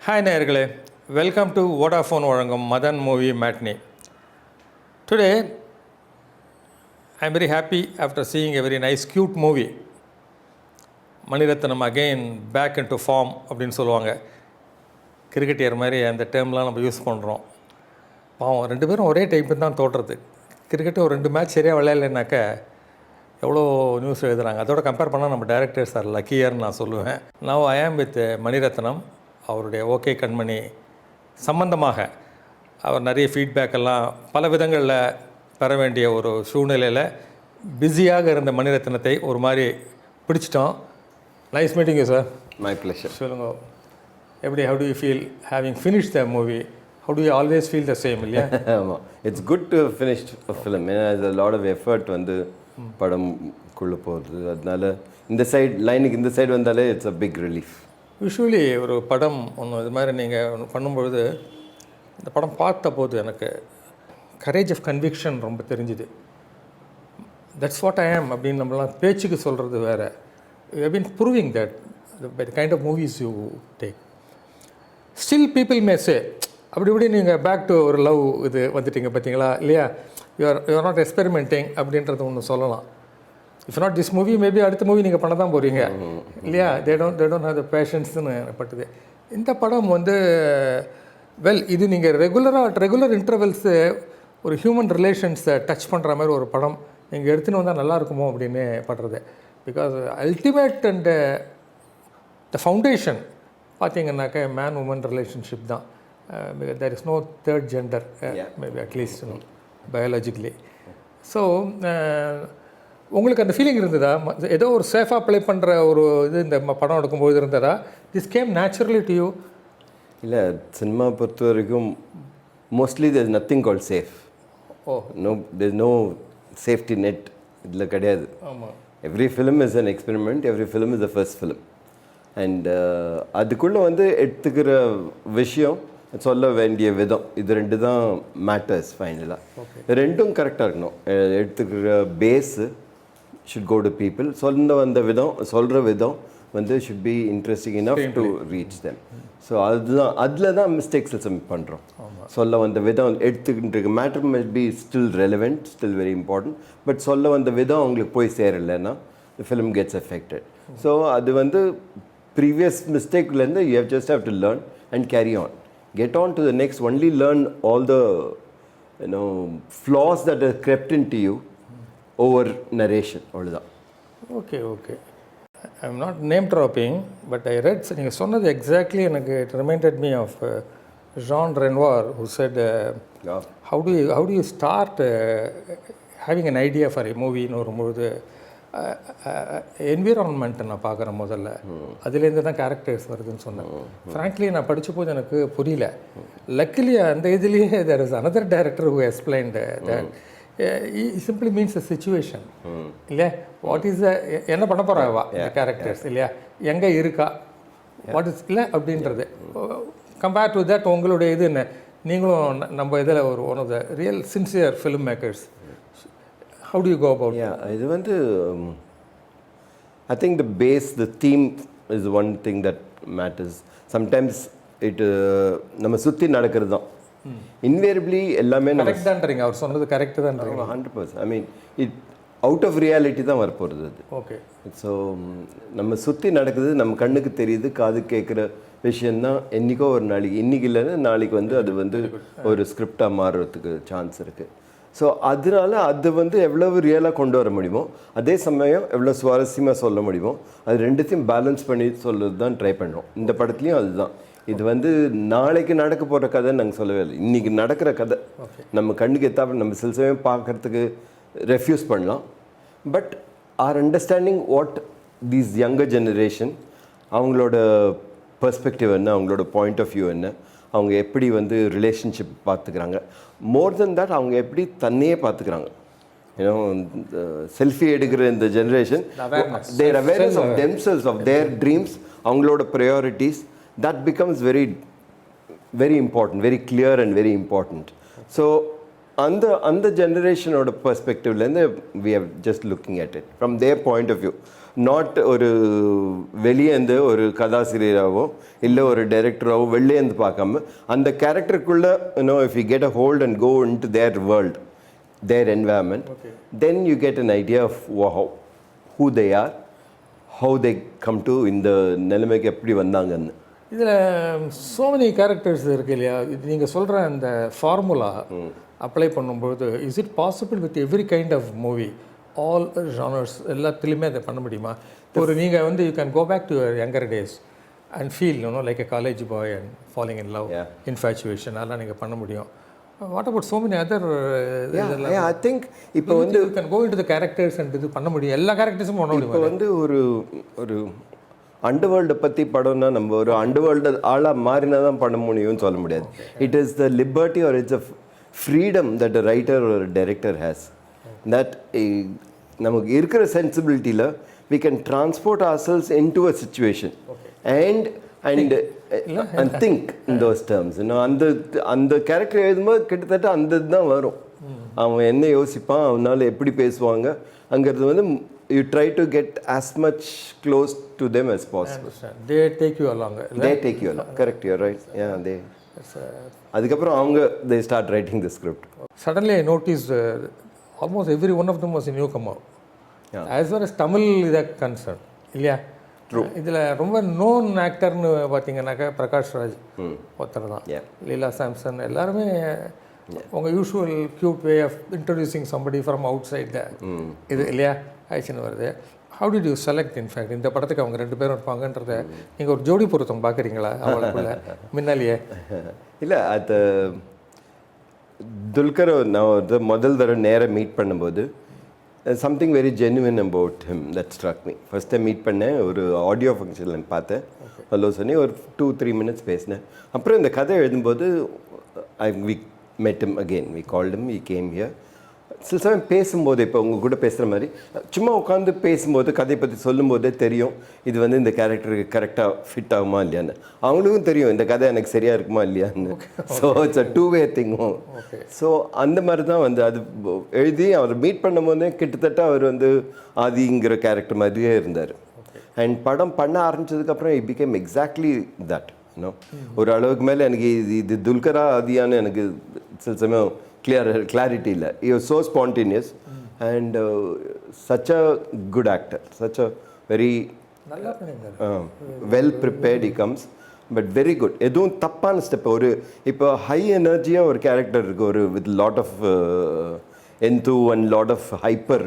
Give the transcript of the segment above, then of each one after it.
Hi நேயர்களே, welcome to Vodafone வழங்கும் Madhan movie matinee. Today, I am very happy after seeing a very nice cute movie. Mani Ratnam again back into form அப்படின்னு சொல்லுவாங்க. கிரிக்கெட்டியர் மாதிரி அந்த டேர்ம்லாம் நம்ம use பண்ணுறோம். பாவம் ரெண்டு பேரும் ஒரே டைப்பு தான் தோற்றுறது. கிரிக்கெட்டு ஒரு 2 மேட்ச் சரியாக விளையாடலைனாக்க எவ்வளோ நியூஸ் எழுதுகிறாங்க. அதோட கம்பேர் பண்ணால் நம்ம டைரக்டர்ஸ் ஆர் லக்கியர்னு நான் சொல்லுவேன். நவ் ஐ ஆம் வித் மணிரத்னம். அவருடைய ஓகே கண்மணி சம்பந்தமாக அவர் நிறைய ஃபீட்பேக் எல்லாம் பல விதங்களில் பெற வேண்டிய ஒரு சூழ்நிலையில் பிஸியாக இருந்த மணிரத்னத்தை ஒரு மாதிரி பிடிச்சிட்டோம். Nice meeting you sir. My pleasure. சொல்லுங்க, எப்படி how do you feel having finish the movie? How do you always feel the same இல்லையா? ஆமாம், it's good to finish film. ஏன்னா இது லாட் ஆஃப் எஃபர்ட் வந்து படம்குள்ளே போகுது. அதனால இந்த சைடு லைனுக்கு இந்த சைடு வந்தாலே it's a big relief. Usually ஒரு படம் ஒன்று இது மாதிரி நீங்கள் பண்ணும்பொழுது இந்த படம் பார்த்த போது எனக்கு கரேஜ் ஆஃப் கன்விக்ஷன் ரொம்ப தெரிஞ்சுது. தட்ஸ் வாட் ஐ ஆம் அப்படின்னு நம்மளாம் பேச்சுக்கு சொல்கிறது வேறு. You have been proving that by the kind of movies you take. Still people may say அப்படி இப்படி நீங்கள் பேக் டு ஒரு லவ் இது வந்துட்டீங்க பார்த்தீங்களா இல்லையா? யூஆர் நாட் எக்ஸ்பெரிமெண்டிங் அப்படின்றது ஒன்று சொல்லலாம். If not this movie maybe அடுத்த மூவி நீங்கள் பண்ண தான் போகிறீங்க இல்லையா? தே டோன்ட் ஹேவ் த பேஷன்ஸ்னு பட்டுது. இந்த படம் வந்து இது நீங்கள் ரெகுலர் இன்டர்வெல்ஸு ஒரு ஹியூமன் ரிலேஷன்ஸை டச் பண்ணுற மாதிரி ஒரு படம் நீங்கள் எடுத்துன்னு வந்தால் நல்லாயிருக்குமோ அப்படின்னு படுறது. Because ultimate and the foundation பார்த்தீங்கன்னாக்க மேன் உமன் ரிலேஷன்ஷிப் தான். There is no third gender maybe at least biologically. So உங்களுக்கு அந்த ஃபீலிங் இருந்ததா? ஏதோ ஒரு சேஃபாக ப்ளே பண்ணுற ஒரு இது இந்த படம் எடுக்கும்போது இருந்ததா? This came naturally to you? இல்லை, சினிமா பொறுத்த வரைக்கும் mostly there is nothing call safe. There no safety net இதில் கிடையாது. ஆமாம், every film is an experiment, every film is the first film. And அதுக்குள்ளே வந்து எடுத்துக்கிற விஷயம், சொல்ல வேண்டிய விதம், இது ரெண்டு தான் மேட்டர்ஸ் ஃபைனலாக. ரெண்டும் கரெக்டாக இருக்கணும். எடுத்துக்கிற base should go to people. சொல்ல வந்த விதம், சொல்கிற விதம் வந்து should be interesting enough to reach them. So அதுதான், அதில் தான் மிஸ்டேக்ஸ் சப்மிட் பண்ணுறோம். சொல்ல வந்த விதம் எடுத்துக்கிட்டு matter must be still relevant, still very important, but சொல்ல வந்த விதம் அவங்களுக்கு போய் சேரலைன்னா the film gets affected. So அது வந்து previous மிஸ்டேக்லேருந்து you just have to learn and carry on. Get on to the next, only learn all the flaws that are crept into you over narration. அவ்வளோதான். Okay. I am not name dropping, but I read, நீங்கள் சொன்னது exactly எனக்கு it reminded me of Jean Renoir who said how do you start having an idea for a movieன்னு வரும்பொழுது என்விரான்மெண்ட்டை நான் பார்க்குறேன் முதல்ல, அதுலேருந்து தான் கேரக்டர்ஸ் வருதுன்னு சொன்னேன். ஃப்ராங்க்லி நான் படித்த போது எனக்கு புரியல. லக்கிலி அந்த இதுலேயே there is another director who explained that simply means a situation இல்லையா? வாட் இஸ் என்ன பண்ண போகிறாவா இந்த கேரக்டர்ஸ் இல்லையா, எங்கே இருக்கா, வாட் இஸ் இல்லை அப்படின்றது. கம்பேர் டு தட் உங்களுடைய இது என்ன, நீங்களும் நம்ம இதில் ஒரு one of the real sincere film makers. How do you go about? இது வந்து I think the base, the theme is one thing that matters. Sometimes நம்ம சுற்றி நடக்கிறது தான் இன்வேரியபிளி எல்லாமே கரெக்ட் தான்றீங்க. அவர் சொன்னது கரெக்டு தான். 100%. I mean it out of reality தான் வரப்போகிறது அது. ஓகே. ஸோ நம்ம சுற்றி நடக்குது, நம்ம கண்ணுக்கு தெரியுது, காது கேட்குற விஷயந்தான் என்றைக்கோ ஒரு நாளைக்கு, இன்றைக்கி இல்லைன்னா நாளைக்கு வந்து அது வந்து ஒரு ஸ்கிரிப்டாக மாறுறதுக்கு சான்ஸ் இருக்குது. ஸோ அதனால அது வந்து எவ்வளவு ரியலாக கொண்டு வர முடியுமோ, அதே சமயம் எவ்வளோ சுவாரஸ்யமாக சொல்ல முடியுமோ, அது ரெண்டுத்தையும் பேலன்ஸ் பண்ணி சொல்கிறது தான் ட்ரை பண்ணுறோம். இந்த படத்துலையும் அதுதான். இது வந்து நாளைக்கு நடக்க போகிற கதை நாங்கள் சொல்லவே இல்லை, இன்றைக்கி நடக்கிற கதை. நம்ம கண்ணுக்கு எத்தாப்ப நம்ம சில சமயம் பார்க்குறதுக்கு ரெஃப்யூஸ் பண்ணலாம். But are understanding what these younger generation, அவங்களோட பெர்ஸ்பெக்டிவ் என்ன, அவங்களோட பாயிண்ட் ஆஃப் வியூ என்ன, அவங்க எப்படி வந்து ரிலேஷன்ஷிப் பார்த்துக்கிறாங்க, மோர் தென் தட் அவங்க எப்படி தன்னையே பார்த்துக்கிறாங்க. செல்ஃபி எடுக்கிற இந்த generation, their awareness of themselves, of their dreams, அவங்களோட priorities, that becomes very, very important, very clear and very important. So அந்த ஜெனரேஷனோட பெர்ஸ்பெக்டிவ்லேருந்து we are just looking at it from their point of view. Not ஒரு வெளியேந்து ஒரு கதாசிரியராகவோ இல்லை ஒரு டைரக்டராகவோ வெளியேந்து பார்க்காம அந்த கேரக்டருக்குள்ளே if you get a hold and go into their world their environment, then you get an idea of who they are, how they come to இந்த நிலைமைக்கு எப்படி வந்தாங்கன்னு. இதில் so many characters இருக்கு இல்லையா, இது நீங்கள் சொல்கிற அந்த ஃபார்முலா அப்ளை பண்ணும்போது is it possible with every kind of movie, all genres எல்லாத்துலேயுமே அதை பண்ண முடியுமா? ஒரு நீங்கள் வந்து you can go back to your younger days and feel like a college boy and falling in love, infatuation அதெல்லாம் நீங்கள் பண்ண முடியும். What about so many other I think இப்போ வந்து you can go into the characters and இது பண்ண முடியும், எல்லா கேரக்டர்ஸும் பண்ண முடியும். இப்போ வந்து ஒரு அண்டர்வேர்ல்டை பற்றி படம்னா நம்ம ஒரு அண்டர்வேர்ல்டு ஆளாக மாறினா தான் பண்ண முடியும்னு சொல்ல முடியாது. It is the liberty or it's a freedom that a writer ஒரு டைரக்டர் ஹேஸ், தட் நமக்கு இருக்கிற சென்சிபிலிட்டியில் we can transport ourselves into a situation and think in those terms. அந்த கேரக்டர் எழுதும்போது கிட்டத்தட்ட அந்த இதுதான் வரும். அவன் என்ன யோசிப்பான், அவனால் எப்படி பேசுவாங்க அங்கிறது வந்து you try to get as much close to them as possible. They take you along. Correct, you're right. Yeah, they அதுக்கப்புறம் அவங்க they start writing the script. Suddenly I noticed almost every one of them was a newcomer. As far as Tamil is concerned, இல்லையா? இதில் ரொம்ப known ஆக்டர்னு பார்த்தீங்கன்னாக்கா பிரகாஷ் ராஜ் ஒருத்தர் தான், லீலா சாம்சன் எல்லாருமே உங்கள் usual cute way of introducing somebody from outside இது இல்லையா ஆயிடுச்சுன்னு வருது. How did you select in fact இந்த படத்துக்கு அவங்க 2 பேரும் இருப்பாங்கன்றத நீங்கள் ஒரு ஜோடி பொருத்தம் பார்க்குறீங்களா அவங்களுக்குள்ள முன்னாலேயே? இல்லை, அது துல்கர் நான் முதல் தடவை நேராக மீட் பண்ணும்போது something very genuine about him that struck me. First time meet பண்ணேன், ஒரு ஆடியோ ஃபங்க்ஷனில் பார்த்தேன், ஹலோ சொன்னி ஒரு 2-3 minutes பேசினேன். அப்புறம் இந்த கதை எழுதும்போது we met him again, we called him, he came here. சில சமயம் பேசும்போது இப்போ உங்கள் கூட பேசுகிற மாதிரி சும்மா உட்காந்து பேசும்போது கதையை பற்றி சொல்லும்போதே தெரியும் இது வந்து இந்த கேரக்டருக்கு கரெக்டாக ஃபிட் ஆகுமா இல்லையான்னு. அவங்களுக்கும் தெரியும் இந்த கதை எனக்கு சரியாக இருக்குமா இல்லையான்னு. ஸோ இட்ஸ் அ 2-way திங்கும். ஸோ அந்த மாதிரி தான் வந்து அது எழுதி அவர் மீட் பண்ணும் போதே கிட்டத்தட்ட அவர் வந்து ஆதிங்கிற கேரக்டர் மாதிரியே இருந்தார். அண்ட் படம் பண்ண ஆரம்பித்ததுக்கப்புறம் இட் பிகேம் எக்ஸாக்ட்லி தட். ஒரு அளவுக்கு மேலே எனக்கு இது துல்கரா ஆதியான்னு எனக்கு சில சமயம் clarity இல்லை. He was so spontaneous and such a good actor, such a very well prepared he comes, but very good. எதுவும் தப்பான ஸ்டெப் ஒரு இப்போ ஹை எனர்ஜியாக ஒரு கேரக்டர் இருக்குது ஒரு with lot of enthu and lot of hyper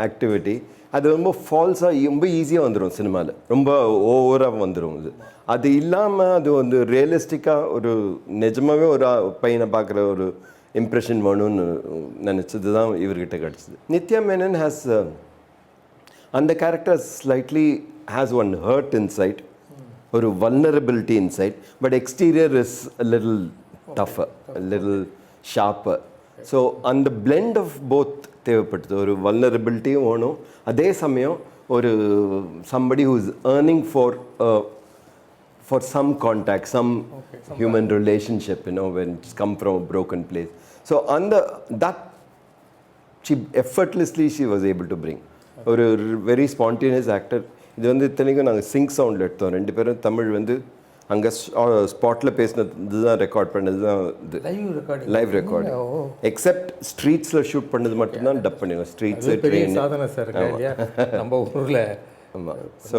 activity. அது ரொம்ப ஃபால்ஸாக ரொம்ப ஈஸியாக வந்துடும் சினிமாவில், ரொம்ப ஓவராக வந்துடும். அது இல்லாமல் அது வந்து ரியலிஸ்டிக்காக ஒரு நிஜமாகவே ஒரு பையனை பார்க்குற ஒரு இம்ப்ரெஷன் வேணும்னு நினச்சது தான் இவர்கிட்ட கிடச்சிது. நித்யா மேனன் ஹேஸ் அந்த character slightly has one hurt inside, ஒரு vulnerability inside, but exterior is little tougher, little sharper. So அந்த பிளெண்ட் ஆஃப் போத் தேவைப்படுது. ஒரு வல்னரபிலிட்டியும் வேணும், அதே சமயம் ஒரு somebody who is yearning for some contact, some human relationship, when it's come from a broken place. So that she effortlessly she was able to bring. ஒரு very spontaneous actor. இது வந்து இத்தனைக்கும் நாங்கள் சிங்க் சவுண்டில் எடுத்தோம். 2 பேரும் தமிழ் வந்து அங்கே ஸ்பாட்டில் பேசினது தான் ரெக்கார்ட் பண்ணது தான் இது லைவ் ரெக்கார்டு. எக்ஸப்ட் ஸ்ட்ரீட்ஸில் ஷூட் பண்ணது மட்டும்தான் டப் பண்ணிடுவோம். ஸ்ட்ரீட்ஸு ட்ரெயின் நம்ம ஊரில். ஆமாம். ஸோ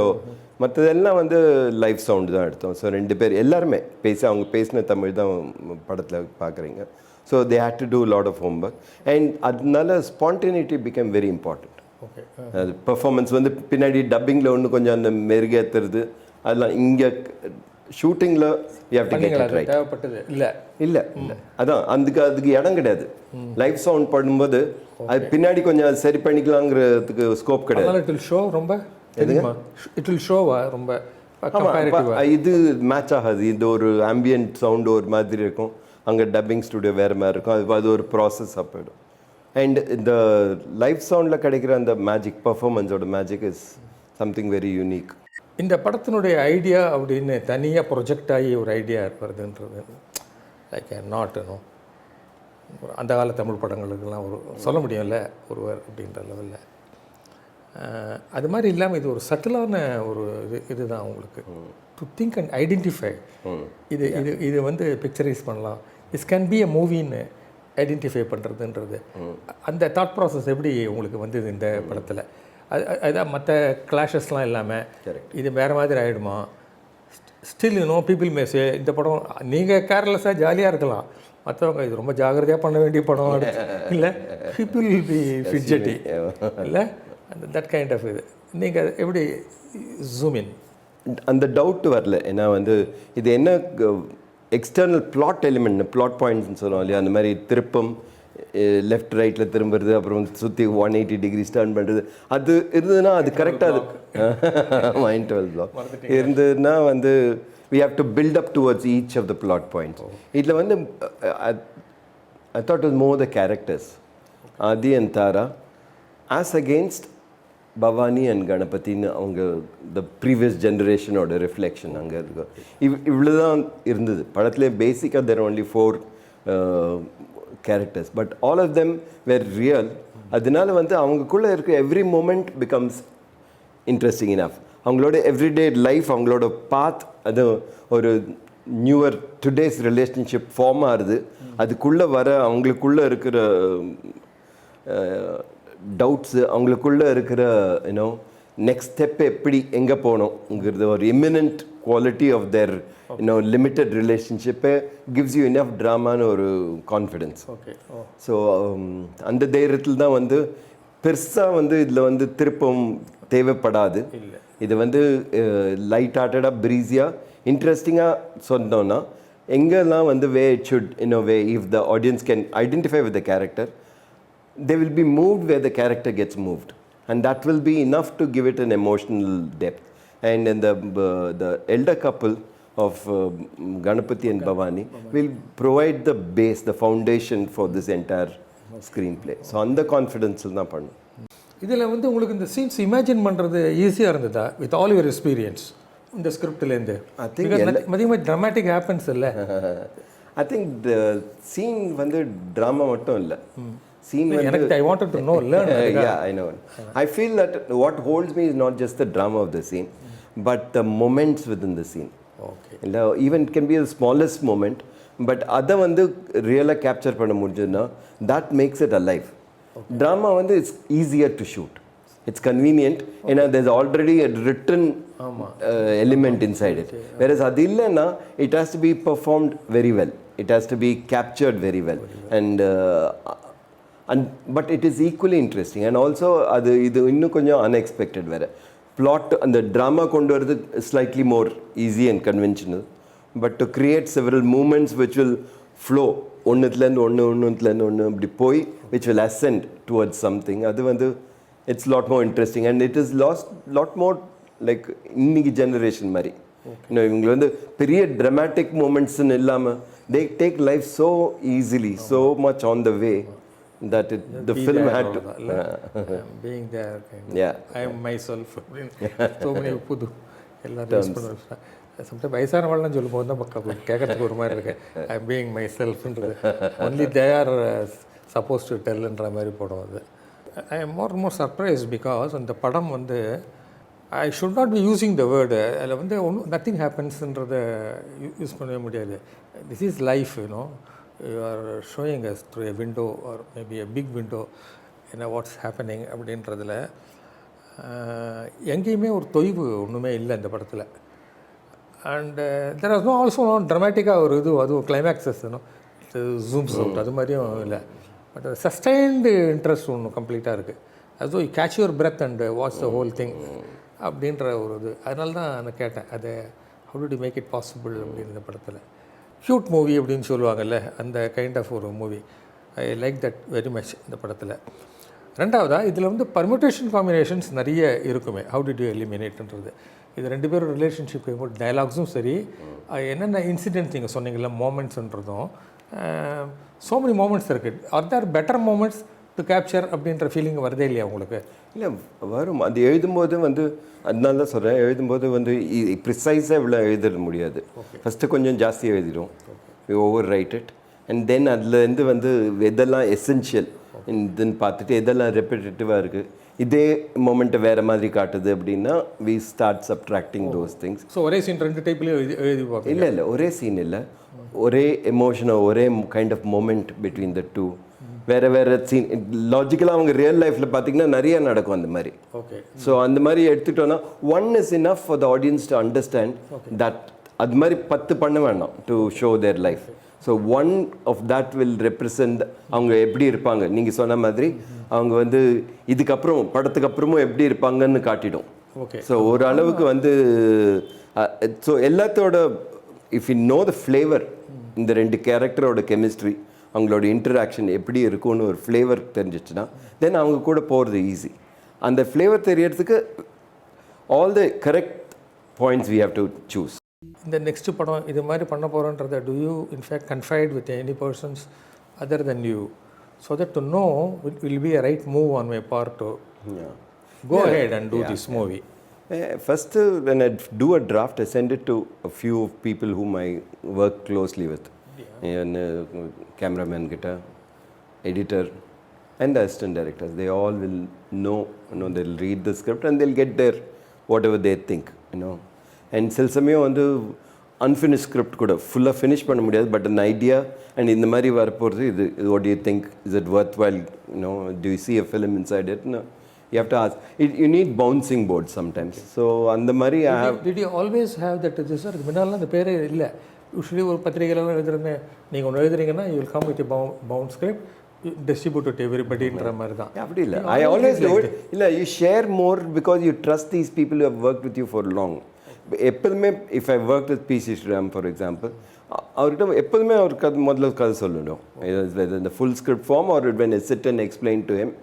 மற்றதெல்லாம் வந்து லைவ் சவுண்டு தான் எடுத்தோம். ஸோ 2 பேர் எல்லாருமே அவங்க பேசின தமிழ் தான் படத்தில் பார்க்குறீங்க. So they had to do lot of homework and அதனால ஸ்பான்டேனிட்டி பிகம் வெரி இம்பார்ட்டண்ட். அது பெர்ஃபார்மன்ஸ் வந்து பின்னாடி டப்பிங்கில் ஒன்று கொஞ்சம் அந்த மெருகேற்றுறது அதெல்லாம் இங்கே ஷூட்டிங்கில் இல்லை அதான் அதுக்கு இடம் கிடையாது. லைவ் சவுண்ட் பண்ணும்போது அது பின்னாடி கொஞ்சம் சரி பண்ணிக்கலாங்கிறதுக்கு ஸ்கோப் கிடையாது. ரொம்ப இட் வில் ஷோவா ரொம்ப இது மேட்ச் ஆகாது. இது ஒரு ஆம்பியன்ட் சவுண்டு ஒரு மாதிரி இருக்கும், அங்கே டப்பிங் ஸ்டுடியோ வேறு மாதிரி இருக்கும். அது ஒரு ப்ராசஸ் போயிடும். அண்ட் இந்த லைவ் சவுண்டில் கிடைக்கிற அந்த மேஜிக், பர்ஃபார்மன்ஸோட magic is something very unique. இந்த படத்தினுடைய ஐடியா அப்படின்னு தனியாக ப்ரொஜெக்ட் ஆகி ஒரு ஐடியா வருதுன்றது லைக் நாட்டுனும் அந்த கால தமிழ் படங்களுக்கெல்லாம் ஒரு சொல்ல முடியும்ல ஒருவர் அப்படின்ற லெவலில் அது மாதிரி இல்லாமல் இது ஒரு சட்டிலான ஒரு இதுதான் உங்களுக்கு டு திங்க் அண்ட் ஐடென்டிஃபை இது இது இது வந்து பிக்சரைஸ் பண்ணலாம் இஸ் கேன் பி அ மூவின்னு ஐடென்டிஃபை பண்ணுறதுன்றது அந்த தாட் ப்ராசஸ் எப்படி உங்களுக்கு வந்தது இந்த படத்தில் அதுதான் மற்ற கிளாஷஸ்லாம் இல்லாமல் இது வேறு மாதிரி ஆகிடுமா ஸ்டில் பீப்புள் மேசே இந்த படம் நீங்கள் கேர்லெஸ்ஸாக ஜாலியாக இருக்கலாம் மற்றவங்க இது ரொம்ப ஜாகிரதையாக பண்ண வேண்டிய படம் இல்லை பீப்புள் வில் பி ஃபிட்ஜெட்டி இல்லை தட் கைண்ட் ஆஃப் இது நீங்கள் எப்படி ஜூம் இன் அந்த டவுட் வரல ஏன்னா வந்து இது என்ன எக்ஸ்டர்னல் பிளாட் எலிமெண்ட் பிளாட் பாயிண்ட்ஸ்னு சொல்லுவோம் இல்லையா அந்த மாதிரி திருப்பம் லெஃப்ட் ரைட்டில் திரும்புறது அப்புறம் சுற்றி 180 டிகிரிஸ் டர்ன் பண்ணுறது அது இருந்ததுன்னா அது கரெக்டாக மைண்ட் 12 பிளாக் இருந்ததுன்னா வந்து we have to build up towards each of the plot points. இதில் வந்து I thought it was more the characters. Adi and Tara as against Bhavani and கணபதினு அவங்க த ப்ரீவியஸ் ஜென்ரேஷனோட ரிஃப்ளெக்ஷன் அங்கே இருக்கும் இவ்வளோதான் இருந்தது படத்துலேயே பேசிக்காக there only 4 characters but all of them were real அதனால வந்து அவங்களுக்குள்ளே இருக்க every moment becomes interesting enough அவங்களோட எவ்ரிடே லைஃப் அவங்களோட பாத் அது ஒரு நியூவர் டுடேஸ் ரிலேஷன்ஷிப் ஃபார்ம் ஆகுது அதுக்குள்ளே வர அவங்களுக்குள்ளே இருக்கிற டவுட்ஸு அவங்களுக்குள்ளே இருக்கிற யூனோ நெக்ஸ்ட் ஸ்டெப் எப்படி எங்கே போகணுங்கிறது ஒரு eminent quality of their limited ரிலேஷன்ஷிப்பை கிவ்ஸ் யூ இனஃப் ட்ராமான்னு ஒரு கான்ஃபிடென்ஸ் ஓகே ஸோ அந்த தைரியத்தில் தான் வந்து பெருசாக வந்து இதில் வந்து திருப்பம் தேவைப்படாது இது வந்து லைட் ஹார்ட்டடாக ப்ரீஸியாக இன்ட்ரெஸ்டிங்காக சொன்னோன்னா எங்கெல்லாம் வந்து way it should in a way if the audience can identify with the character they will be moved where the character gets moved and that will be enough to give it an emotional depth and in the elder couple of Ganapati and Bhavani will provide the base the foundation for this entire screenplay so on the confidence la pannu இதில் வந்து உங்களுக்கு இந்த scenes imagine பண்ணுறது ஈஸியாக இருந்ததா with all your experience இந்த ஸ்கிரிப்ட்லேருந்து அதிகமாக dramatic happens இல்லை ஐ திங்க் த சீன் வந்து ட்ராமா மட்டும் இல்லை scene I wanted to know learn yeah I know I feel that what holds me is not just the drama of the scene but the moments within the scene okay even it can be the smallest moment but adha vandu real capture panna mudjuna that makes it alive drama vandu it's easier to shoot it's convenient there's already a written element inside it whereas adillana it has to be performed very well it has to be captured very well and but it is equally interesting and also அது இது இன்னும் கொஞ்சம் unexpected வேறு plot அந்த drama கொண்டு வரது slightly more easy and conventional but to create several movements which will flow ஒன்றுத்துலேருந்து ஒன்று இப்படி போய் which will ascend towards something அது வந்து it's lot more interesting and it is lot more like இன்னைக்கு generation மாதிரி இவங்க வந்து பெரிய dramatic momentsன்னு இல்லாமல் they take life so easily so much on the way that the film had to being there yeah I am myself so many புது எல்லாரும் use பண்ணுவாங்க sometime வயசானவள்லாம் சொல்லும்போது தான் பக்கம் கேட்கறதுக்கு ஒரு மாதிரி இருக்கு ஐ எம் பீயிங் மை செல்ஃப்ன்றது only they are suppose to டெல்ன்ற மாதிரி போடும் அது I am more surprise because அந்த படம் வந்து I should not be using the word அதில் வந்து ஒன்றும் நத்திங் ஹேப்பன்ஸ்ன்றதை யூஸ் பண்ணவே முடியாது this is life you are showing us through a window or maybe a big window what's happening அப்படின்றதுல எங்கேயுமே ஒரு தொய்வு ஒன்றுமே இல்லை இந்த படத்தில் அண்ட் தெர் ஆஸ் ஆல்சோ ட்ராமேட்டிக்காக ஒரு அதுவும் கிளைமேக்ஸஸ் ஜூம்ஸ் அவுட் அது மாதிரியும் இல்லை பட் சஸ்டைன்டு இன்ட்ரெஸ்ட் ஒன்று கம்ப்ளீட்டாக இருக்குது அதுவும் catch your breath and watch the whole thing அப்படின்ற ஒரு இது அதனால தான் நான் கேட்டேன் அதை how to make it possible அப்படின்னு இந்த படத்தில் க்யூட் மூவி அப்படின்னு சொல்லுவாங்கல்ல அந்த கைண்ட் ஆஃப் ஒரு movie I like that very much இந்த படத்தில் ரெண்டாவதாக இதில் வந்து பர்முட்டேஷன் காம்பினேஷன்ஸ் நிறைய இருக்குமே ஹவு டிட் யூ எலிமினேட்ன்றது இது ரெண்டு பேரும் ரிலேஷன்ஷிப் டயலாக்ஸும் சரி என்னென்ன இன்சிடென்ட்ஸ் நீங்கள் சொன்னீங்கல்ல மோமெண்ட்ஸுன்றதும் ஸோ மெனி மோமெண்ட்ஸ் இருக்குது are there better moments to capture அப்படின்ற ஃபீலிங் வருதே இல்லையா உங்களுக்கு இல்லை வரும் அது எழுதும்போது வந்து அதனால தான் சொல்கிறேன் எழுதும்போது வந்து ப்ரிசைஸாக இவ்வளோ எழுத முடியாது ஃபஸ்ட்டு கொஞ்சம் ஜாஸ்தி எழுதிடும் overwrite it and then அதுலேருந்து வந்து எதெல்லாம் எசென்ஷியல் இதுன்னு பார்த்துட்டு எதெல்லாம் ரெப்பிட்டேட்டிவாக இருக்குது இதே மொமெண்ட்டை வேறு மாதிரி காட்டுது அப்படின்னா we start subtracting those things. So ஒரே சீன் 2 டைப்லேயும் எழுதி பார்ப்பேன். இல்லை ஒரே சீன் இல்லை, ஒரே எமோஷனோ ஒரே kind of moment between the two. வேறு சீன் லாஜிக்கலாக அவங்க ரியல் லைஃப்பில் பார்த்தீங்கன்னா நிறைய நடக்கும் அந்த மாதிரி. ஓகே. ஸோ அந்த மாதிரி எடுத்துட்டோன்னா one is enough for the audience to understand that. அது மாதிரி 10 பண்ண வேண்டாம் to show their life. So one of that will represent அவங்க எப்படி இருப்பாங்க. நீங்கள் சொன்ன மாதிரி அவங்க வந்து இதுக்கப்புறம் படத்துக்கு அப்புறமும் எப்படி இருப்பாங்கன்னு காட்டிடும். ஓகே. ஸோ ஒரு அளவுக்கு வந்து ஸோ எல்லாத்தோட if you know the flavour, இந்த 2 கேரக்டரோட கெமிஸ்ட்ரி, அவங்களோட இன்டராக்ஷன் எப்படி இருக்கும்னு ஒரு ஃப்ளேவர் தெரிஞ்சிச்சுன்னா தென் அவங்க கூட போகிறது ஈஸி. அந்த ஃப்ளேவர் தெரியறதுக்கு all the correct points we have to choose. இந்த நெக்ஸ்ட் படம் இது மாதிரி பண்ண போகிறோன்றதை to you in fact confide with any persons other than you so that to know it will be a right move on my part to go ahead and do this movie? First, when I do a draft, I send it to a few people whom I work closely with. And cameraman, guitar, editor, and the assistant directors. They all will know, they'll read the script and they'll get their whatever they think, And சில சமயம் வந்து unfinished script கூட ஃபுல்லாக finish பண்ண முடியாது, but an idea and இந்த மாதிரி வரப்போகிறது இது what do you think, is it worthwhile, do you see a film inside it? No. You have to ask. You need bouncing boards sometimes. So அந்த மாதிரி did you always have that sir முன்னாலாம் அந்த பேரே இல்லை. Usually ஒரு பத்திரிகையில் எழுதுறேன்னு நீங்கள் ஒன்று எழுதுறீங்கன்னா you will come with bound script distribute to எவ்ரிபடின்ற மாதிரி தான். அப்படி இல்லை, ஐ ஆல்வேஸ் டூ இட். இல்லை, you share more because you trust these people who have work with you for long. எப்போதுமே if I work with P C. Sreeram for example, அவர்கிட்ட எப்போதுமே அவருக்கு முதல்ல கதை சொல்லணும். இந்த full script form or when I sit and explain to him.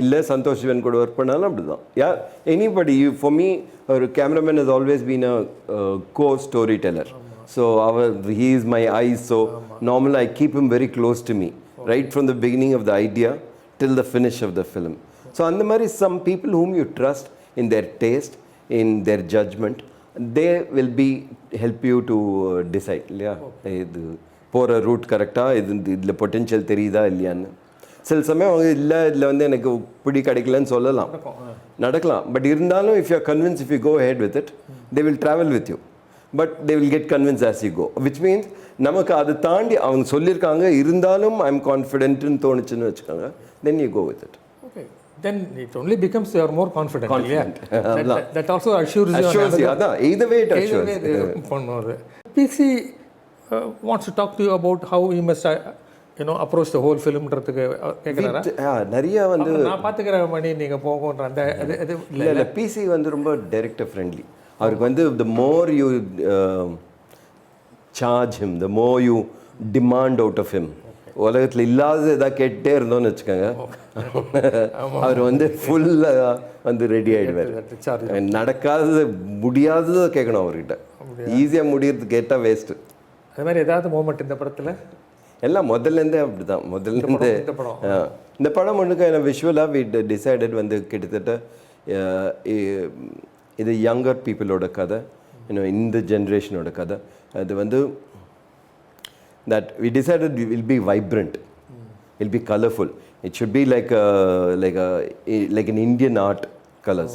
இல்லை சந்தோஷ் சிவன் கூட ஒர்க் பண்ணாலும் அப்படி தான். எனிபடி ஃபார் மீ ஒரு cameraman has always been a co storyteller. So he is my eyes. So normally I keep him very close to me, right from the beginning of the idea till the finish of the film. So and the mari some people whom you trust in their taste, in their judgment, they will be help you to decide. இது போகிற root கரெக்டாக, இதில் potential தெரியுதா இல்லையான்னு. சில சமயம் அவங்க இல்லை இதில் வந்து எனக்கு பிடி கிடைக்கலன்னு சொல்லலாம், நடக்கலாம். பட் இருந்தாலும் if you are convince, if you go ahead with it, they will travel with you. But they will get convince as you go, which means நமக்கு அதை தாண்டி அவங்க சொல்லியிருக்காங்க இருந்தாலும் ஐ எம் கான்ஃபிடென்ட்னு தோணுச்சுன்னு வச்சுக்கோங்க, then you go with it. Okay, then it only becomes you are more confident. That also assures you. அதான் either way it assures. பண்ணுவாரு. PC wants to talk to you about how he must approach the whole filmன்றதுக்கு கேட்குறாரா? நிறைய வந்து நான் பார்த்துக்கிற மணி நீங்கள் போகன்ற அந்த இது இல்லை. PC வந்து ரொம்ப டைரக்டர் ஃப்ரெண்ட்லி. அவருக்கு வந்து the more you charge him, the more you demand out of him. உலகத்தில் இல்லாத ஏதாவது கேட்டே இருந்தோன்னு வச்சுக்கோங்க, அவர் வந்து ஃபுல்லாக வந்து ரெடி ஆகிடுவார். நடக்காதது முடியாததை கேட்கணும் அவர்கிட்ட, ஈஸியாக முடியறது கேட்டால் வேஸ்ட்டு. அது மாதிரி ஏதாவது மூமெண்ட் இந்த படத்தில்? எல்லாம் முதல்லேருந்தே அப்படி தான். முதல்லேருந்து இந்த படம் ஒன்றுக்கு என்ன விஷுவலாக வி டிசைடட் வந்து கிட்டத்தட்ட இது யங்கர் பீப்புளோட கதை, இந்த ஜென்ரேஷனோட கதை. அது வந்து that we decided it will be vibrant, it will be colorful, it should be like an Indian art colors.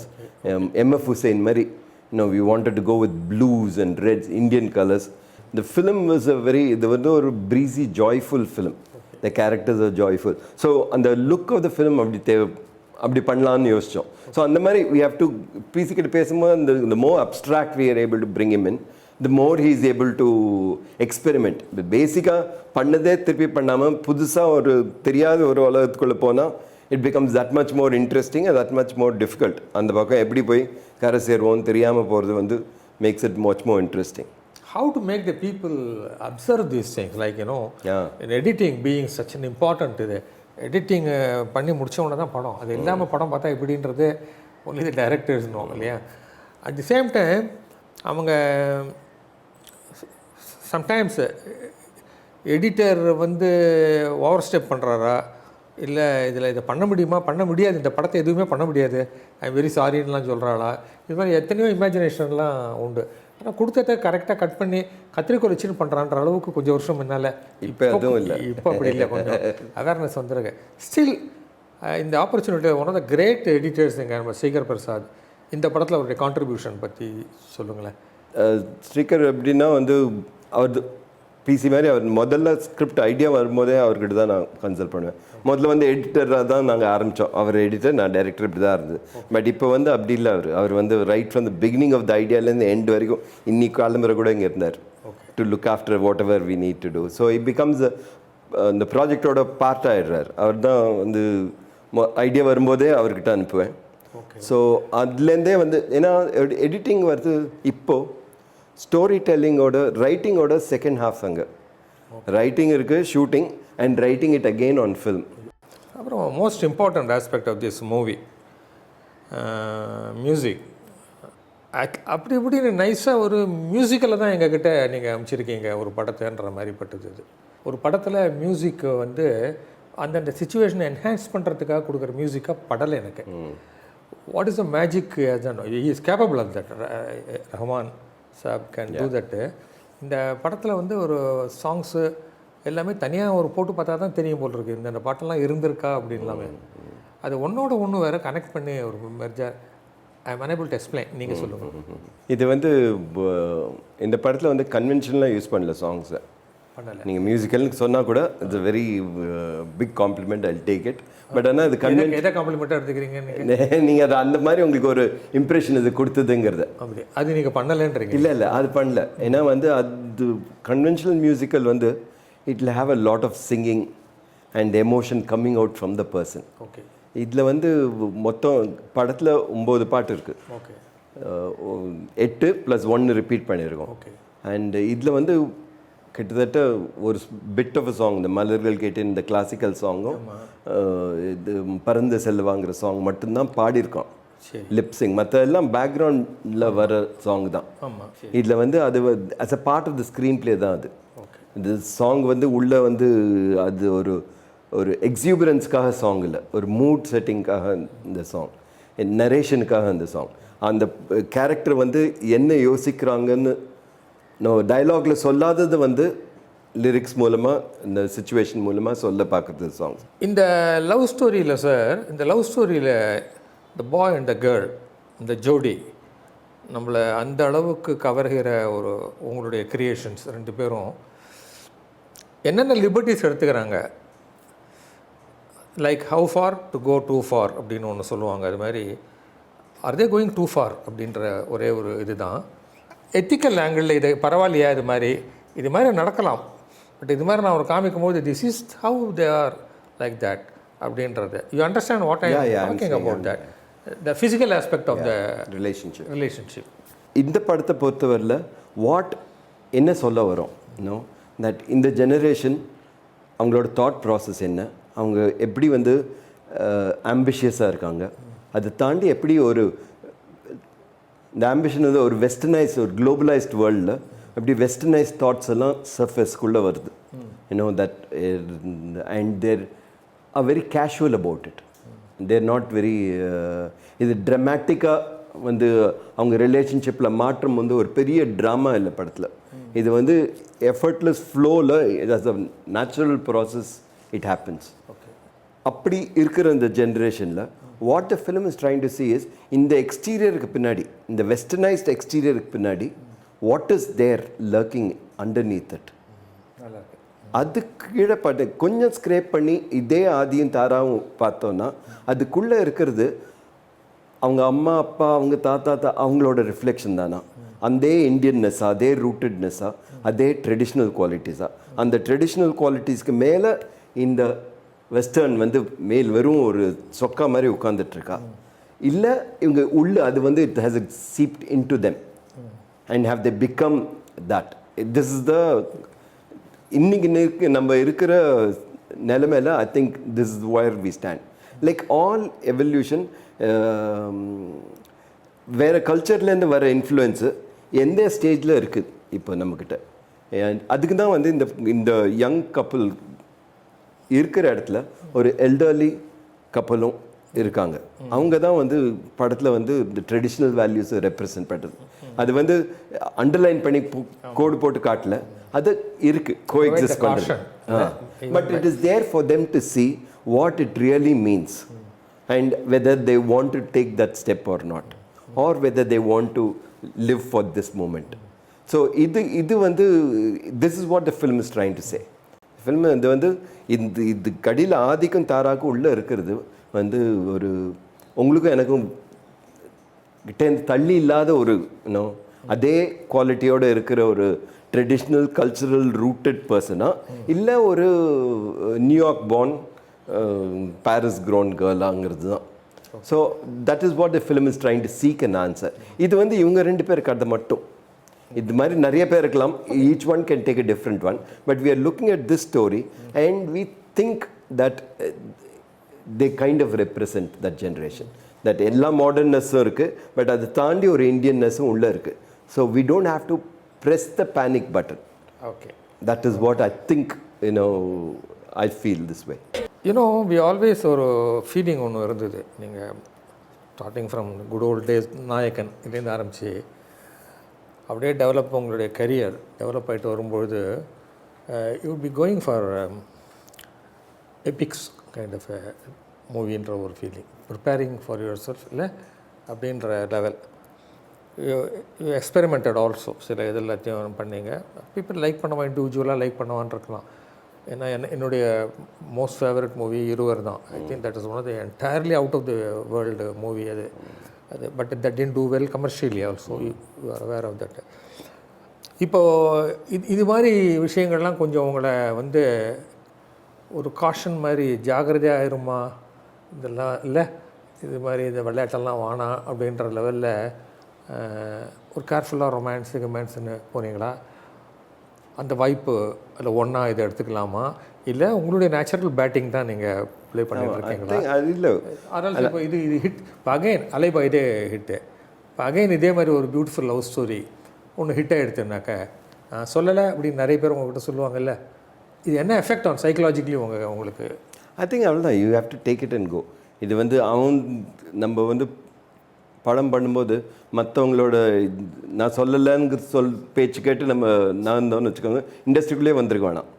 M.F. Hussain mari, we wanted to go with blues and reds, Indian colors. The film was there was a breezy, joyful film. The characters are joyful, so and the look of the film அப்படி பண்ணலான்னு யோசித்தோம். So அந்த மாதிரி we have to பேசிக்கிட்டு பேசும்போது the more abstract we are able to bring him in, the more he is able to experiment. பேசிக்காக பண்ணதே திருப்பி பண்ணாமல் புதுசாக ஒரு தெரியாத ஒரு உலகத்துக்குள்ளே போனால் it becomes that much more interesting and that much more difficult. அந்த பக்கம் எப்படி போய் கரை சேருவோம் தெரியாமல் போகிறது வந்து makes it much more interesting. How to make the people observe these things, like in editing being such an important editing பண்ணி முடித்தவொன்னே தான் படம். அது இல்லாமல் படம் பார்த்தா எப்படின்றது ஒன்லி தி டைரக்டர்ஸ்னுவாங்க இல்லையா. அட் தி சேம் டைம் அவங்க சம்டைம்ஸ் எடிட்டர் வந்து ஓவர் ஸ்டெப் பண்ணுறாரா, இல்லை இதில் இதை பண்ண முடியுமா, பண்ண முடியாது, இந்த படத்தை எதுவுமே பண்ண முடியாது, ஐ வெரி சாரின்லாம் சொல்கிறாளா, இது மாதிரி எத்தனையோ இமேஜினேஷன்லாம் உண்டு. ஆனால் கொடுத்ததை கரெக்டாக கட் பண்ணி கத்திரிக்கோள் வச்சுன்னு பண்ணுறான்ற அளவுக்கு கொஞ்சம் வருஷம் முன்னால். இப்போ அதுவும் இல்லை, இப்போ அப்படி இல்லை, கொஞ்சம் அவேர்னஸ் வந்துருக்கு. ஸ்டில் இந்த opportunity one of the great editors எங்கள் நம்ம ஸ்ரீகர் பிரசாத், இந்த படத்தில் அவருடைய கான்ட்ரிபியூஷன் பற்றி சொல்லுங்களேன். ஸ்ரீகர் எப்படின்னா வந்து அவர் பிசி மாதிரி அவர் முதல்ல ஸ்கிரிப்ட் ஐடியா வரும்போதே அவர்கிட்ட தான் நான் கன்சல்ட் பண்ணுவேன். முதல்ல வந்து எடிட்டராக தான் நாங்கள் ஆரம்பித்தோம். அவர் எடிட்டர், நான் டைரக்டர், இப்படி தான் இருந்தது. பட் இப்போ வந்து அப்படி இல்லை. அவர் வந்து right from the beginning of the ஐடியாலேருந்து எண்ட் வரைக்கும் இன்னைக்கு காலம்பரை கூட இங்கே இருந்தார் to look after whatever we need to do. So it becomes இந்த ப்ராஜெக்டோட பார்ட் ஆகிடுறார். அவர் தான் வந்து ஐடியா வரும்போதே அவர்கிட்ட அனுப்புவேன். ஸோ அதுலேருந்தே வந்து ஏன்னா எடிட்டிங் வருது இப்போது ஸ்டோரி டெல்லிங்கோட ரைட்டிங்கோட செகண்ட் ஹாஃப் அங்கே ரைட்டிங் இருக்குது, shooting and writing it again on film. அப்புறம் most important aspect of this movie music. அப்படி இப்படின்னு நைஸாக ஒரு மியூசிக்கில் தான் எங்ககிட்ட நீங்கள் அமைச்சிருக்கீங்க ஒரு படத்தைன்ற மாதிரி பட்டுது. இது ஒரு படத்தில் மியூசிக்கு வந்து அந்தந்த சுச்சுவேஷனை என்ஹான்ஸ் பண்ணுறதுக்காக கொடுக்குற மியூசிக்காக படலை எனக்கு. What is the magic? Is capable of that. Rahman saab can two தட்டு. இந்த படத்தில் வந்து ஒரு சாங்ஸு எல்லாமே தனியாக ஒரு போட்டு பார்த்தா தான் தெரியும் போல் இருக்குது இந்த பாட்டெல்லாம் இருந்திருக்கா அப்படின்லாமே. அது ஒன்றோட ஒன்று வேறு கனெக்ட் பண்ணி ஒரு merger. I am unable to explain. நீங்கள் சொல்லுங்கள். இது வந்து இந்த படத்தில் வந்து கன்வென்ஷனலாக யூஸ் பண்ணல சாங்ஸை. நீங்கள் மியூசிக்கல்னு சொன்னால் கூட it's very big compliment. I take it. But ஆனால் இது எதை காம்ப்ளிமெண்ட்டாக எடுத்துக்கிறீங்க நீங்கள் அது அந்த மாதிரி உங்களுக்கு ஒரு இம்ப்ரெஷன் இது கொடுத்ததுங்கிறது. அப்படி அது நீங்கள் பண்ணலைன்றீங்க? இல்லை அது பண்ணல. ஏன்னா வந்து அது கன்வென்ஷனல் மியூசிக்கல் வந்து it will have a lot of singing and emotion coming out from the person. Okay. இதில் வந்து மொத்தம் படத்தில் 9 பாட்டு இருக்குது. ஓகே. 8 + 1 ரிப்பீட் பண்ணியிருக்கோம். ஓகே. அண்ட் இதில் வந்து கிட்டத்தட்ட ஒரு பிட் ஆஃப் அ சாங், இந்த மலர்கள் கேட்டு இந்த கிளாசிக்கல் சாங்கும் இது பறந்து செல்வாங்கிற சாங் மட்டும்தான் பாடியிருக்கோம் லிப்ஸிங். மற்ற எல்லாம் பேக்ரவுண்டில் வர சாங் தான். இதில் வந்து அது as a part of the screenplay தான். அது இந்த சாங் வந்து உள்ளே வந்து அது ஒரு எக்ஸியூபரன்ஸ்க்காக சாங் இல்லை, ஒரு மூட் செட்டிங்காக இந்த சாங், நரேஷனுக்காக அந்த சாங். அந்த கேரக்டர் வந்து என்ன யோசிக்கிறாங்கன்னு டயலாகில் சொல்லாதது வந்து லிரிக்ஸ் மூலமாக இந்த சுச்சுவேஷன் மூலமாக சொல்ல பார்க்குறது சாங்ஸ். இந்த லவ் ஸ்டோரியில் சார், இந்த லவ் ஸ்டோரியில் இந்த பாய் அண்ட் த கேர்ள், இந்த ஜோடி நம்மளை அந்த அளவுக்கு கவர்கிற ஒரு உங்களுடைய கிரியேஷன்ஸ் ரெண்டு பேரும் என்னென்ன லிபர்ட்டிஸ் எடுத்துக்கிறாங்க. Like how far to go too far அப்படின்னு ஒன்று சொல்லுவாங்க. அது மாதிரி are they going too far அப்படின்ற ஒரே ஒரு இது தான். எத்திக்கல் ஆங்கிளில் இது பரவாயில்லையா, இது மாதிரி நடக்கலாம், பட் இது மாதிரி நான் ஒரு காமிக்கும் போது this is how they are like that அப்படின்றது. You understand what I am talking about that, the physical aspect of the relationship. இந்த படத்தை பொறுத்தவரையில் வாட் என்ன சொல்ல வரும் தட் இந்த ஜெனரேஷன் அவங்களோட தாட் ப்ராசஸ் என்ன, அவங்க எப்படி வந்து ஆம்பிஷியஸாக இருக்காங்க, அதை தாண்டி எப்படி ஒரு இந்த ஆம்பிஷன் வந்து ஒரு வெஸ்டர்னைஸ், ஒரு குளோபலைஸ்ட் வேர்ல்டில் எப்படி வெஸ்டர்னைஸ் தாட்ஸ் எல்லாம் சர்ஃபேஸ்க்குள்ளே வருது. That and there are very casual about it. They're not very இது ட்ரமேட்டிக்காக வந்து அவங்க ரிலேஷன்ஷிப்பில் மாற்றம் வந்து ஒரு பெரிய ட்ராமா இல்லை படத்தில். இது வந்து எஃபர்ட்லெஸ் ஃப்ளோவில் it as a natural process it happens. அப்படி இருக்கிற இந்த ஜென்ரேஷனில் what the film is trying to see is இந்த எக்ஸ்டீரியருக்கு பின்னாடி, இந்த வெஸ்டர்னைஸ்ட் எக்ஸ்டீரியருக்கு பின்னாடி what is there lurking underneath it. அது கீழே பாட்டு கொஞ்சம் ஸ்க்ரேப் பண்ணி இதே ஆதியும் தாராவும் பார்த்தோன்னா அதுக்குள்ளே இருக்கிறது அவங்க அம்மா அப்பா அவங்க தாத்தா அவங்களோட ரிஃப்ளெக்ஷன் தானா, அதே இண்டியன்னஸ்ஸா, அதே ரூட்டட்னஸ்ஸா, அதே ட்ரெடிஷ்னல் குவாலிட்டிஸாக. அந்த ட்ரெடிஷ்னல் குவாலிட்டிஸ்க்கு மேலே இந்த வெஸ்டர்ன் வந்து மேல் வெறும் ஒரு சொக்கா மாதிரி உட்காந்துட்ருக்கா, இல்லை இவங்க உள்ள அது வந்து it has it seeped into them and how they become that. This is the இன்னைக்கு நம்ம இருக்கிற நிலைமையில் I think this is where we stand. Like all evolution, வேறு கல்ச்சர்லேருந்து வர இன்ஃப்ளூயன்ஸு எந்த ஸ்டேஜில் இருக்குது இப்போ நம்மக்கிட்ட. அதுக்கு தான் வந்து இந்த யங் கப்புள் இருக்கிற இடத்துல ஒரு எல்டர்லி கப்பலும் இருக்காங்க. அவங்க தான் வந்து படத்தில் வந்து இந்த ட்ரெடிஷ்னல் வேல்யூஸை ரெப்ரசன்ட் பண்ணுறது. அது வந்து அண்டர்லைன் பண்ணி கோடு போட்டு காட்டல, அது இருக்குது, கோ எக்ஸிஸ்ட் பண்ணுறது. But it is there for them to see what it really means and whether they want to take that step or not, or whether they want to live for this moment. So இது வந்து this is what the film is trying to say. Film இது வந்து இது கடியில் ஆதிக்கம் தாராக்கு உள்ளே இருக்கிறது வந்து ஒரு உங்களுக்கும் எனக்கும் கிட்டேருந்து தள்ளி இல்லாத ஒரு அதே குவாலிட்டியோடு இருக்கிற ஒரு ட்ரெடிஷ்னல் கல்ச்சுரல் ரூட்டட் பர்சனாக இல்லை ஒரு நியூயார்க் பார்ன் பாரிஸ் க்ரோன் கேர்லாங்கிறது தான். So that is what the film is trying to seek an answer. இது வந்து இவங்க 2 பேர் கதை மட்டும், இது மாதிரி நிறைய பேர் இருக்கலாம், each one can take a different one, but we are looking at this story and we think that they kind of represent that generation. That எல்லா மாடர்ன்னஸும் இருக்குது, பட் அதை தாண்டி ஒரு இந்தியன்னஸும் உள்ளே இருக்குது. So we don't have to press the panic button. Okay. That is what I think, I feel this way. We always ஒரு ஃபீலிங் ஒன்று இருந்தது. நீங்கள் starting from good old days Nayakan இதுலேருந்து ஆரம்பித்து அப்படியே டெவலப் உங்களுடைய கரியர் டெவலப் ஆகிட்டு வரும்பொழுது you will be going for epics kind of மூவின்ற ஒரு feeling, preparing for yourself இல்லை அப்படின்ற லெவல். யூ எக்ஸ்பெரிமெண்டட் ஆல்சோ, சில இது எல்லாத்தையும் பண்ணீங்க. பீப்புள் லைக் பண்ணுவான், இண்டிவிஜுவலாக லைக் பண்ணுவான்னு இருக்கலாம். ஏன்னா என்னுடைய மோஸ்ட் ஃபேவரட் மூவி இருவர் தான். I think that is one of the entirely out of the world movie அது. But that did do well commercially also, you are aware of that. இப்போது இது மாதிரி விஷயங்கள்லாம் கொஞ்சம் உங்களை வந்து ஒரு காஷன் மாதிரி ஜாகிரதையாக ஆயிருமா இதெல்லாம், இல்லை இது மாதிரி இந்த விளையாட்டெல்லாம் வானா அப்படின்ற லெவலில் ஒரு கேர்ஃபுல்லாக ரொமான்ஸ்னு போனீங்களா? அந்த வாய்ப்பு அதில் ஒன்றா இதை எடுத்துக்கலாமா, இல்லை உங்களுடைய நேச்சுரல் பேட்டிங் தான் நீங்கள் ப்ளே பண்ணிட்டு இருக்கீங்களா? இல்லை, அதனால் இப்போ இது ஹிட் இப்போ அகைன் அலைபா இதே ஹிட்டு, இப்போ அகைன் இதே மாதிரி ஒரு பியூட்டிஃபுல் லவ் ஸ்டோரி ஒன்று ஹிட்டாக எடுத்துனாக்க சொல்லலை அப்படின்னு நிறைய பேர் உங்கள்கிட்ட சொல்லுவாங்கல்ல, இது என்ன எஃபெக்ட் ஆன் சைக்கலாஜிக்கலி உங்களுக்கு? ஐ திங்க் அவ்வளோதான், you have to take it and go. இது வந்து நம்ம வந்து படம் பண்ணும்போது மற்றவங்களோட நான் சொல்லலைங்கிற பேச்சு கேட்டு நான் இருந்தோன்னு வச்சுக்கோங்க, இண்டஸ்ட்ரிக்குள்ளே வந்திருக்க வேணாம்.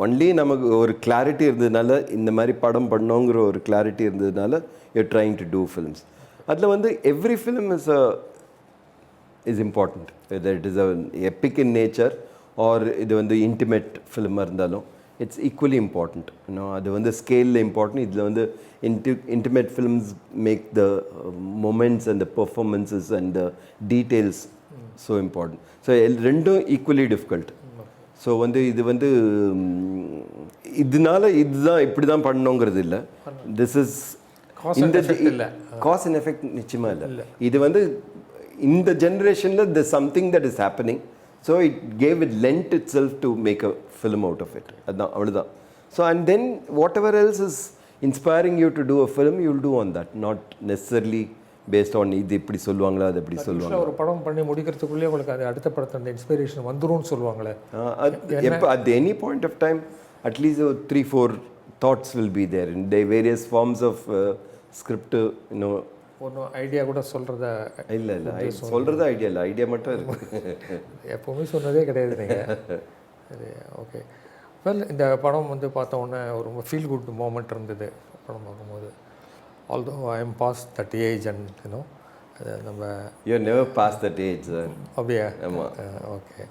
ஒன்லி நமக்கு ஒரு கிளாரிட்டி இருந்ததுனால, இந்த மாதிரி படம் பண்ணோங்கிற ஒரு கிளாரிட்டி இருந்ததுனால you're trying to do films. அதில் வந்து every film is important, whether it is a epic in nature or இது வந்து இன்டிமேட் ஃபிலிமாக இருந்தாலும் இட்ஸ் ஈக்குவலி இம்பார்ட்டண்ட். அது வந்து ஸ்கேலில் இம்பார்ட்டன்ட். இதில் வந்து intimate films make the moments and the performances and the details so important. So ரெண்டும் equally difficult. So வந்து இது வந்து இதனால இதுதான் இப்படி தான் பண்ணணுங்கிறது இல்லை. திஸ் இஸ் இந்த காஸ் அண்ட் எஃபெக்ட் நிச்சயமாக இல்லை. இது வந்து இந்த ஜென்ரேஷனில் the something that is happening. So it gave it lent itself to make a film out of it. அதுதான், அவ்வளோதான். So and then whatever else is inspiring you to do a film, you will do on that, not necessarily based on இது இப்படி சொல்லுவாங்களா அது எப்படி சொல்லுவாங்க. ஒரு படம் பண்ணி முடிக்கிறதுக்குள்ளே உங்களுக்கு அது அடுத்த படத்தில் அந்த இன்ஸ்பிரேஷன் வந்துரும்னு சொல்லுவாங்களே. எப்போ at any point of time at least 3-4 thoughts will be there in the various forms of script. ஒன்றும் ஐடியா கூட சொல்கிறதா இல்லை சொல்கிறது ஐடியா இல்லை, ஐடியா மட்டும் இருக்குது. எப்போவுமே சொன்னதே கிடையாது நீங்கள். சரி, ஓகே. வெல், இந்த படம் வந்து பார்த்த உடனே ஒரு ரொம்ப ஃபீல் குட் மூமெண்ட் இருந்தது படம் பார்க்கும்போது. Although I am past that age and அது நம்ம you never past that age. அப்படியா? ஆமாம், ஓகே.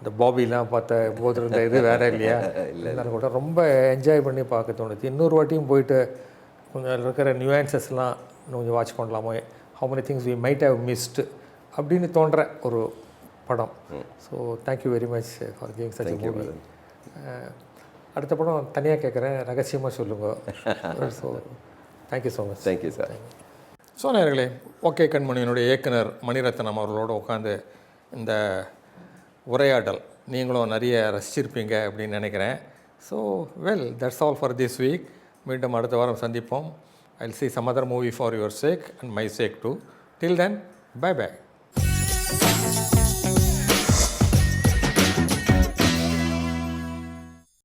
இந்த பாபிலாம் பார்த்த போது இருந்த இது வேறு இல்லையா? இல்லை கூட ரொம்ப என்ஜாய் பண்ணி பார்க்க தோணுது. இன்னொரு வாட்டியும் போயிட்டு கொஞ்சம் இருக்கிற நியூஆன்சஸ்லாம் கொஞ்சம் வாட்ச் பண்ணலாமோ, how many things we might have missed அப்படின்னு தோன்ற ஒரு படம். So thank you very much for giving such a movie. அடுத்த படம் தனியாக கேட்குறேன், ரகசியமாக சொல்லுங்கள். So thank you so much. Thank you sir. So நேயர்களே, ஓகே கண்மணியினுடைய இயக்குனர் மணிரத்னம் அவர்களோடு உட்காந்து இந்த உரையாடல் நீங்களும் நிறைய ரசிச்சிருப்பீங்க அப்படின்னு நினைக்கிறேன். So well, that's all for this week. மீண்டும் அடுத்த வாரம் சந்திப்போம். I will see some other movie for your sake and my sake too. Till then, bye bye.